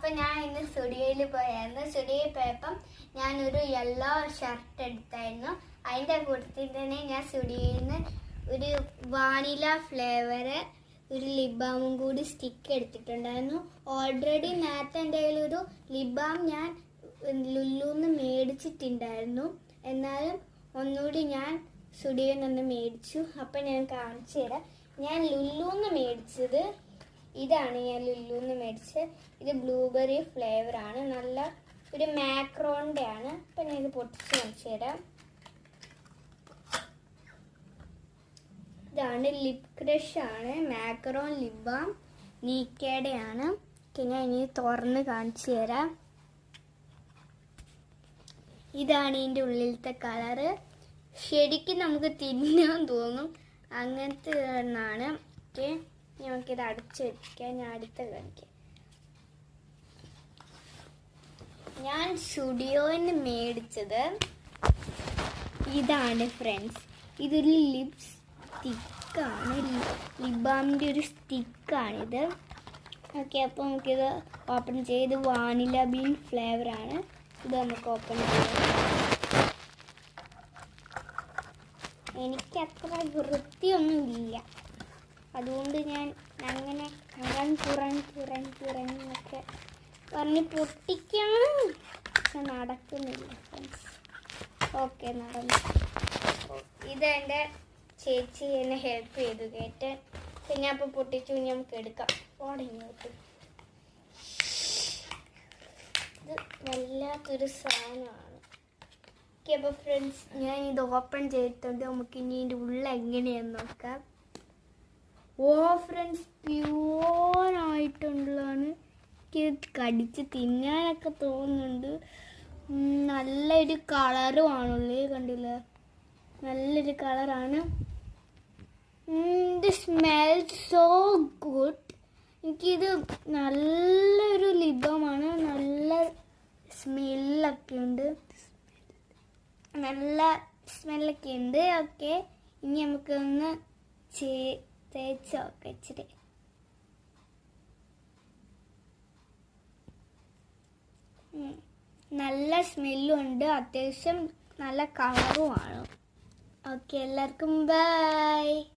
അപ്പം ഞാൻ ഇന്ന് സ്റ്റുഡിയോയിൽ പോയായിരുന്നു. സ്റ്റുഡിയോയിൽ പോയപ്പം ഞാനൊരു യെല്ലോ ഷർട്ട് എടുത്തായിരുന്നു. അതിൻ്റെ കൂട്ടത്തിൽ തന്നെ ഞാൻ സ്റ്റുഡിയോയിൽ നിന്ന് ഒരു വാനില ഫ്ലേവറ് ഒരു ലിപ് ബാമും കൂടി സ്റ്റിക്ക് എടുത്തിട്ടുണ്ടായിരുന്നു. ഓൾറെഡി നേരത്തെ എൻ്റെ കയ്യിലൊരു ലിപ് ബാം ഞാൻ ലുലുന്ന് മേടിച്ചിട്ടുണ്ടായിരുന്നു. എന്നാലും ഒന്നുകൂടി ഞാൻ സ്റ്റുഡിയോയിൽ നിന്ന് മേടിച്ചു. അപ്പം ഞാൻ കാണിച്ചു തരാം. ഞാൻ ലുലുന്ന് മേടിച്ചത് ഇതാണ്. ഞാൻ ലുലുന്ന് മേടിച്ചത് ഇത് ബ്ലൂബെറി ഫ്ലേവറാണ്. നല്ല ഒരു മാക്രോണിൻ്റെ ആണ്. അപ്പം ഞാൻ ഇത് പൊട്ടിച്ച് കാണിച്ചു തരാം. ഇതാണ് ലിപ് ക്രഷ് ആണ്. മാക്രോൺ ലിപ് ബാം നീക്കയുടെ ആണ്. ഞാൻ ഇനി തുറന്ന് കാണിച്ചു തരാം. ഇതാണ് ഇതിൻ്റെ ഉള്ളിലത്തെ കളറ്. ശരിക്കും നമുക്ക് തിന്നാൻ തോന്നും അങ്ങനത്തെ ഒന്നാണ്. ഓക്കെ, നമുക്കിത് അടച്ചു വെക്കാം. ഞാൻ അടുത്ത് കാണിക്കാം. ഞാൻ സ്റ്റുഡിയോയിൽ നിന്ന് മേടിച്ചത് ഇതാണ് ഫ്രണ്ട്സ്. ഇതൊരു ലിപ് സ്റ്റിക്കാണ്. ലിപ് ബാമിൻ്റെ ഒരു സ്റ്റിക്കാണിത്. ഓക്കെ, അപ്പോൾ നമുക്കിത് ഓപ്പൺ ചെയ്ത് വാനില ബീൻ ഫ്ലേവറാണ്. ഇത് നമുക്ക് ഓപ്പൺ ചെയ്യാം. എനിക്കത്ര വൃത്തിയൊന്നുമില്ല, അതുകൊണ്ട് ഞാൻ അങ്ങനെ കുറഞ്ഞൊക്കെ പറഞ്ഞ് പൊട്ടിക്കണം. പക്ഷെ നടക്കുന്നില്ല ഫ്രണ്ട്സ്. ഓക്കെ, നടന്നു. ഇതെൻ്റെ ചേച്ചി എന്നെ ഹെൽപ്പ് ചെയ്തു കേട്ട്. പിന്നെ അപ്പോൾ പൊട്ടിച്ചു. നമുക്ക് എടുക്കാം. ഓടിങ്ങോട്ട്. ഇത് വല്ലാത്തൊരു സാധനമാണ്. ഓക്കെ, അപ്പോൾ ഫ്രണ്ട്സ് ഞാൻ ഇത് ഓപ്പൺ ചെയ്തിട്ടുണ്ട്. നമുക്ക് ഇനി ഇതിൻ്റെ ഉള്ളിൽ എങ്ങനെയാന്ന് നോക്കാം. ഓ ഫ്രണ്ട്സ്, പ്യൂറായിട്ടുള്ളതാണ്. എനിക്ക് കടിച്ച് തിന്നാനൊക്കെ തോന്നുന്നുണ്ട്. നല്ലൊരു കളറുമാണുള്ളത്, കണ്ടില്ലേ? നല്ലൊരു കളറാണ്. ഇത് സ്മെൽ സോ ഗുഡ്. എനിക്കിത് നല്ലൊരു ലിപ് ബാമാണ്. നല്ല സ്മെല്ലൊക്കെ ഉണ്ട്. നല്ല സ്മെല്ലൊക്കെ ഉണ്ട്. ഓക്കെ, ഇനി നമുക്കൊന്ന് തേച്ച് നോക്കാം ഇച്ചിരി. നല്ല സ്മെല്ലും ഉണ്ട്, അത്യാവശ്യം നല്ല കളറുമാണ്. ഓക്കെ, എല്ലാവർക്കും ബൈ.